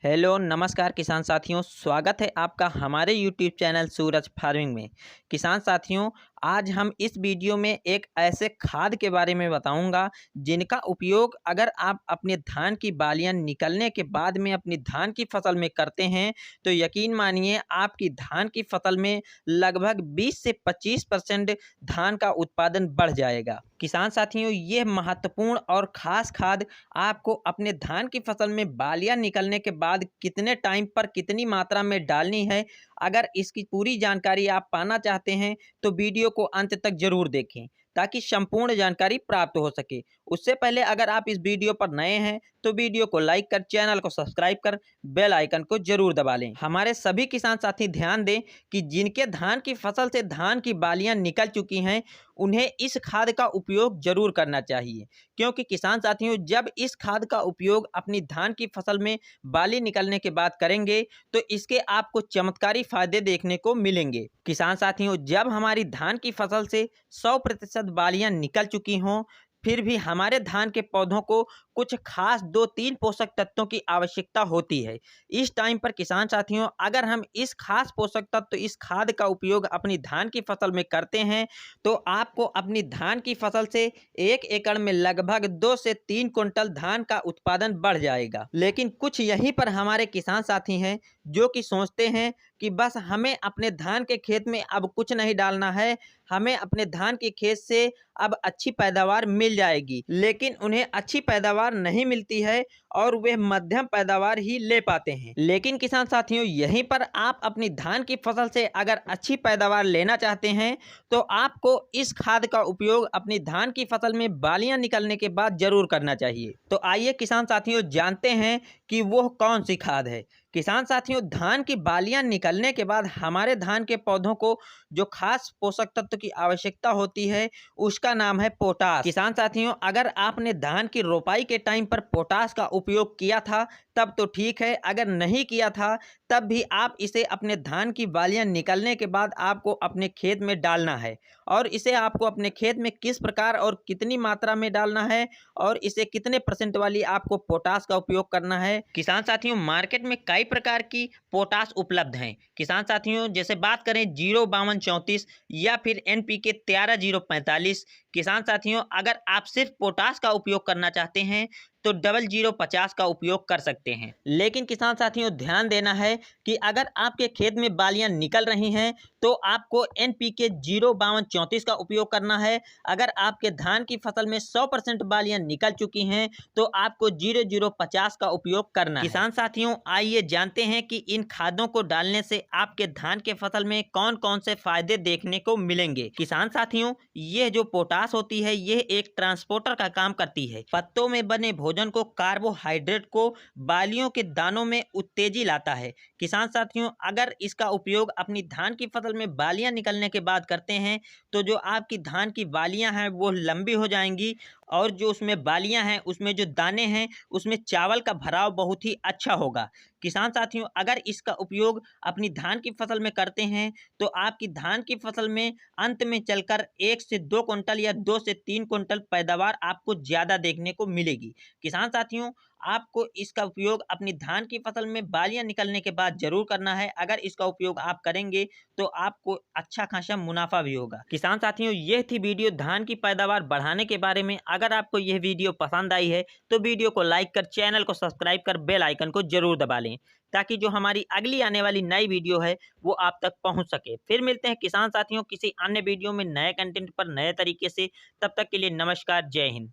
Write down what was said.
Hello नमस्कार किसान साथियों, स्वागत है आपका हमारे यूट्यूब चैनल सूरज फार्मिंग में। किसान साथियों, आज हम इस वीडियो में एक ऐसे खाद के बारे में बताऊंगा जिनका उपयोग अगर आप अपने धान की बालियां निकलने के बाद में अपनी धान की फसल में करते हैं तो यकीन मानिए आपकी धान की फसल में लगभग 20 से 25% धान का उत्पादन बढ़ जाएगा। किसान साथियों, ये महत्वपूर्ण और ख़ास खाद आपको अपने धान की फसल में बालियां निकलने के बाद कितने टाइम पर कितनी मात्रा में डालनी है, अगर इसकी पूरी जानकारी आप पाना चाहते हैं तो वीडियो को अंत तक जरूर देखें ताकि संपूर्ण जानकारी प्राप्त हो सके। उससे पहले अगर आप इस वीडियो पर नए हैं तो वीडियो को लाइक कर, चैनल को सब्सक्राइब कर, बेल आइकन को जरूर दबा लें। हमारे सभी किसान साथी ध्यान दें कि जिनके धान की फसल से धान की बालियां निकल चुकी हैं उन्हें इस खाद का उपयोग जरूर करना चाहिए, क्योंकि किसान साथियों जब इस खाद का उपयोग अपनी धान की फसल में बाली निकलने के बाद करेंगे तो इसके आपको चमत्कारी फायदे देखने को मिलेंगे। किसान साथियों, जब हमारी धान की फसल से 100% बालियां निकल चुकी हों फिर भी हमारे धान के पौधों को कुछ खास 2-3 पोषक तत्वों की आवश्यकता होती है। इस टाइम पर किसान साथियों अगर हम इस खास पोषक तत्व इस खाद का उपयोग अपनी धान की फसल में करते हैं तो आपको अपनी धान की फसल से 1 एकड़ में लगभग 2 से 3 कुंटल धान का उत्पादन बढ़ जाएगा। लेकिन कुछ यहीं पर हमारे किसान साथी हैं जो कि सोचते हैं कि बस हमें अपने धान के खेत में अब कुछ नहीं डालना है, हमें अपने धान के खेत से अब अच्छी पैदावार मिल जाएगी, लेकिन उन्हें अच्छी पैदावार नहीं मिलती है और वे मध्यम पैदावार ही ले पाते हैं। लेकिन किसान साथियों यहीं पर आप अपनी धान की फसल से अगर अच्छी पैदावार लेना चाहते हैं तो आपको इस खाद का उपयोग अपनी धान की फसल में बालियां निकलने के बाद जरूर करना चाहिए। तो आइए किसान साथियों जानते हैं कि वो कौन सी खाद है। किसान साथियों, धान की बालियां निकलने के बाद हमारे धान के पौधों को जो खास पोषक तत्व की आवश्यकता होती है उसका नाम है पोटास। किसान साथियों, अगर आपने धान की रोपाई के टाइम पर पोटास का उपयोग किया था तब तो ठीक है, अगर नहीं किया था तब भी आप इसे अपने धान की बालियां निकलने के बाद आपको अपने खेत में डालना है। और इसे आपको अपने खेत में किस प्रकार और कितनी मात्रा में डालना है और इसे कितने % वाली आपको पोटास का उपयोग करना है। किसान साथियों, मार्केट में कई प्रकार की पोटास उपलब्ध हैं। किसान साथियों, जैसे बात करें 05234 या फिर NPK 13045। किसान साथियों, अगर आप सिर्फ पोटास का उपयोग करना चाहते हैं तो 0050 का उपयोग कर सकते हैं। लेकिन किसान साथियों ध्यान देना है कि अगर आपके खेत में बालियां निकल रही हैं तो आपको NPK 05234 का उपयोग करना है। अगर आपके धान की फसल में 100% बालियां निकल चुकी हैं तो आपको 0050 का उपयोग करना है। किसान साथियों, आइए जानते हैं कि इन खादों को डालने से आपके धान के फसल में कौन कौन से फायदे देखने को मिलेंगे। किसान साथियों, ये जो पोटास होती है यह एक ट्रांसपोर्टर का काम करती है। पत्तों में बने भोजन को, कार्बोहाइड्रेट को बालियों के दानों में उत्तेजी लाता है। किसान साथियों, अगर इसका उपयोग अपनी धान की फसल में बालियां निकलने के बाद करते हैं तो जो आपकी धान की बालियां हैं वो लंबी हो जाएंगी और जो उसमें बालियां हैं उसमें जो दाने हैं उसमें चावल का भराव बहुत ही अच्छा होगा। किसान साथियों, अगर इसका उपयोग अपनी धान की फसल में करते हैं तो आपकी धान की फसल में अंत में चलकर 1 से 2 कुंटल या 2 से 3 कुंटल पैदावार आपको ज़्यादा देखने को मिलेगी। किसान साथियों, आपको इसका उपयोग अपनी धान की फसल में बालियां निकलने के बाद जरूर करना है। अगर इसका उपयोग आप करेंगे तो आपको अच्छा खासा मुनाफा भी होगा। किसान साथियों, यह थी वीडियो धान की पैदावार बढ़ाने के बारे में। अगर आपको यह वीडियो पसंद आई है तो वीडियो को लाइक कर, चैनल को सब्सक्राइब कर, बेल आइकन को जरूर दबा लें ताकि जो हमारी अगली आने वाली नई वीडियो है वो आप तक पहुंच सके। फिर मिलते हैं किसान साथियों किसी अन्य वीडियो में नए कंटेंट पर नए तरीके से। तब तक के लिए नमस्कार, जय हिंद।